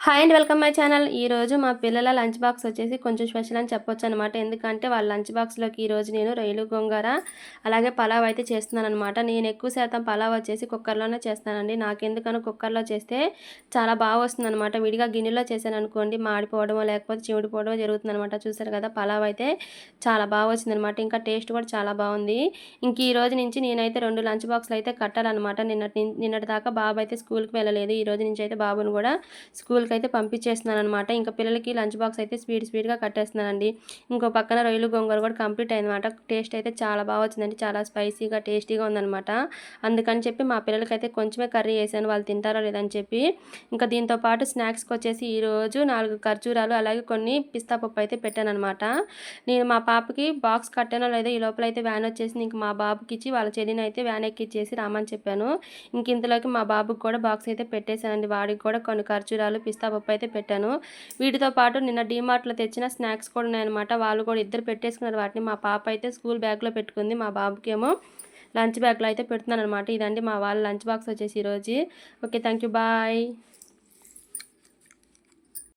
Hi and welcome my channel. ఈరోజు మా పిల్లల లంచ్ బాక్స్ వచ్చేసి కొంచెం స్పెషల్ అని చెప్పొచ్చనమాట. ఎందుకంటే వాళ్ళ లంచ్ బాక్స్‌లోకి ఈరోజు నేను రొయ్యలు గోంగూర అలాగే పలావ్ అయితే చేస్తున్నాననమాట. నేను ఎక్కువ శాతం పలావ్ వచ్చేసి కుక్కర్‌లోనే చేస్తానండి. నాకెందుకనో కుక్కర్‌లో చేస్తే చాలా బాగా వస్తుందనమాట. విడిగా గిన్నెలో చేశాననుకోండి మాడిపోవడమో లేకపోతే చిమిడిపోవడమో జరుగుతుందనమాట. చూసారు కదా పలావ్ అయితే చాలా బాగా వచ్చిందనమాట. ఇంకా టేస్ట్ కూడా చాలా బాగుంది. ఇంక ఈ రోజు నుంచి నేనైతే 2 లంచ్ బాక్స్‌లు అయితే కట్టాలనమాట. నిన్నటి దాకా బాబు అయితే స్కూల్‌కి వెళ్ళలేదు. ఈ రోజు నుంచి అయితే బాబుని కూడా స్కూల్‌కి అయితే పంపించేస్తున్నాననమాట. ఇంకా పిల్లలకి లంచ్ బాక్స్ అయితే స్పీడ్‌గా కట్టేస్తున్నానండి. ఇంకో పక్కన రొయ్యలు గోంగూర కూడా కంప్లీట్ అయిందనమాట. టేస్ట్ అయితే చాలా బాగా వచ్చిందండి. చాలా స్పైసీగా, టేస్టీగా ఉందనమాట. అందుకని చెప్పి మా పిల్లలకైతే కొంచెమే కర్రీ చేశాను. వాళ్ళు తింటారో లేదని చెప్పి. ఇంకా దీంతో పాటు స్నాక్స్‌కొచ్చేసి ఈరోజు 4 ఖర్జూరాలు అలాగే కొన్ని పిస్తా పప్పు అయితే పెట్టాననమాట. నేను మా పాపకి బాక్స్ కట్టానో లేదో ఈ లోపల అయితే వ్యాన్ వచ్చేసింది. ఇంక మా బాబుకిచ్చి వాళ్ళ చెల్లిని అయితే వ్యాన్ ఎక్కిచ్చేసి రమ్మని చెప్పాను. ఇంక ఇంతలోకి మా బాబుకి కూడా బాక్స్ అయితే పెట్టేశానండి. వాడికి కూడా కొన్ని ఖర్జూరాలు, పిస్తా పప్పు అయితే పెట్టాను. వీటితో పాటు నిన్న డీమార్ట్‌లో తెచ్చిన స్నాక్స్ కూడా ఉన్నాయన్నమాట. వాళ్ళు కూడా ఇద్దరు పెట్టేసుకున్నారు వాటిని. మా పాప అయితే స్కూల్ బ్యాగ్‌లో పెట్టుకుంది. మా బాబుకేమో లంచ్ బ్యాగ్‌లో అయితే పెడుతున్నానన్నమాట. ఇదండి మా వాళ్ళ లంచ్ బాక్స్ వచ్చేసి ఈరోజు. ఓకే. Thank you. బాయ్.